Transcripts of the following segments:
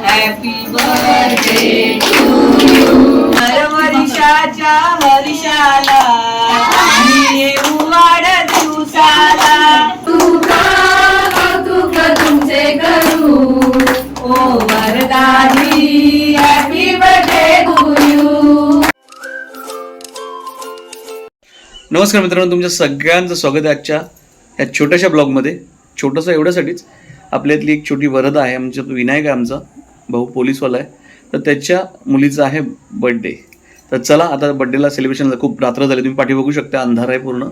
Happy birthday to you. वर्षाच्या वर्षाला आणि येऊ वाढदिवसाला तुका कौतुक तुमचे करू ओ वरदानी. Happy birthday to you. नमस्कार मित्रांनो, तुमच्या सगळ्यांचं स्वागत आहे आजच्या या छोट्याशा ब्लॉगमध्ये. छोटंसं एवढ्यासाठीच आपल्यातली एक छोटी वरद आहे, आमच्या विनायक आहे, आमचा भाऊ पोलीसवाला आहे, तर त्याच्या मुलीचा आहे बड्डे. तर चला आता बड्डेला सेलिब्रेशनला खूप रात्र झाली, तुम्ही पाठी बघू शकता, अंधार आहे पूर्ण.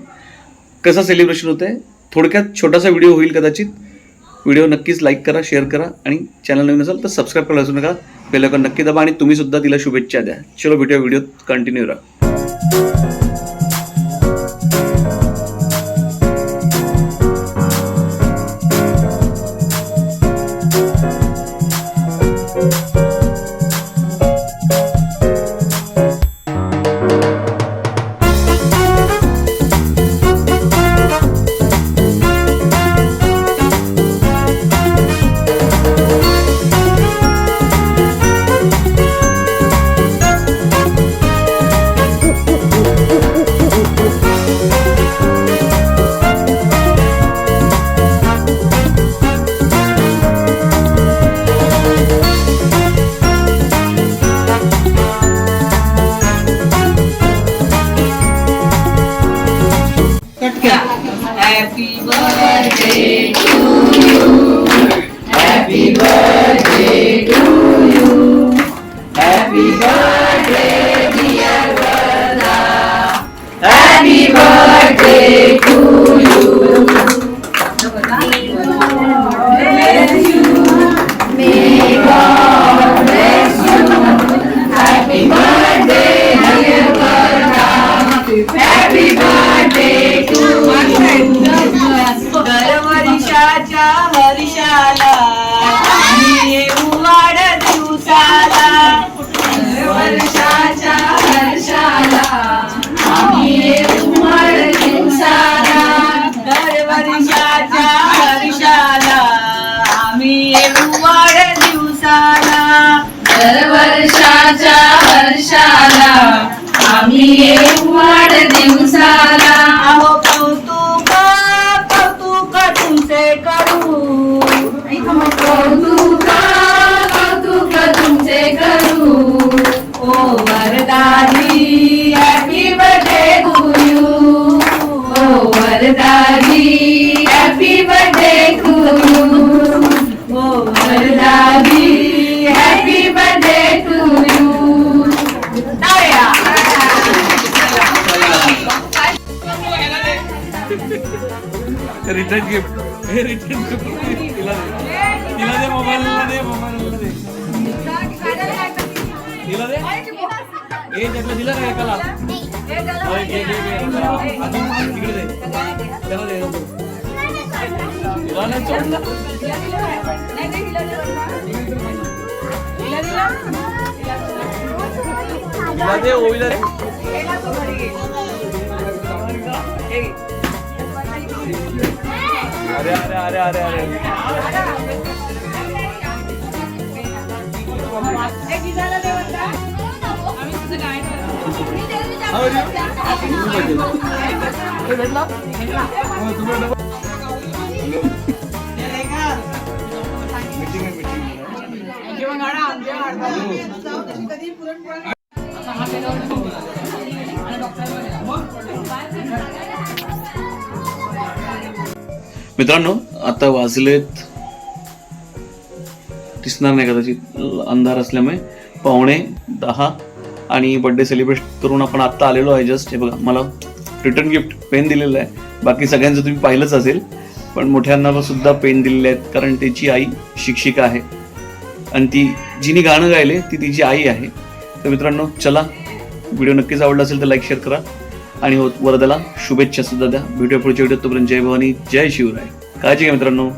कसं सेलिब्रेशन होतं आहे थोडक्यात छोटासा व्हिडिओ होईल कदाचित. व्हिडिओ नक्कीच लाईक करा, शेअर करा आणि चॅनल नवीन असेल तर सबस्क्राईब करायला विसरू नका. बेल आयकॉन नक्की दाबा आणि तुम्ही सुद्धा तिला शुभेच्छा द्या. चलो भेटूया व्हिडिओत, कंटिन्यू राहा. Happy birthday to you. Happy birthday to you. Happy birthday dear Varda. Happy birthday to you. Bless you. May God bless you. Happy birthday dear Varda. Happy birthday to you. वर्षाच्या वर्षाला आणि येऊ वाढदिवसाला. वर्षाच्या वर्षाला आम्ही येऊ वाढदिवसाला. वर्षाच्या वर्षाला आम्ही येऊ वाढदिवसाला. वर्षाच्या वर्षाला आम्ही येऊ वाढदिवसाला. अहो कौतुक तुमचे करू, कौतुक कौतुक तुमचे करू ओ वरदानी. Happy birthday to you. ओ वरदानी. Happy birthday to you. ओ वरदानी. Happy birthday to you. टाळ्या. रिटर्न गिफ्ट, हे रिटर्न गिफ्ट तिला दे, मोबाईलला दे, मोबाईलला दे, तिला दे. हे त्यातलं दिलं का एकाला? घे अजून तिकडे दे, त्याला दे. तिला नाही सोडलं. तिला दे, ओवीला दे. अरे अरे अरे अरे अरे मित्रांनो, आता वाजलेत दिसणार नाही कदाचित, अंधार असल्यामुळे 9:45 आणि बर्थडे सेलिब्रेट करून आपण आत्ता आलेलो आहे जस्ट. हे बघा, मला रिटर्न गिफ्ट पेन दिलेलं आहे. बाकी सगळ्यांचं तुम्ही पाहिलंच असेल, पण मोठ्यांना सुद्धा पेन दिलेले आहेत, कारण त्याची आई शिक्षिका आहे आणि ती जिने गाणं गायले ती तिची आई आहे. तर मित्रांनो, चला, व्हिडिओ नक्कीच आवडला असेल तर लाईक शेअर करा आणि वरदाला शुभेच्छा सुद्धा द्या. भेटूया पुढच्या व्हिडिओत. तोपर्यंत जय भवानी, जय शिवराय. काळजी घ्या मित्रांनो.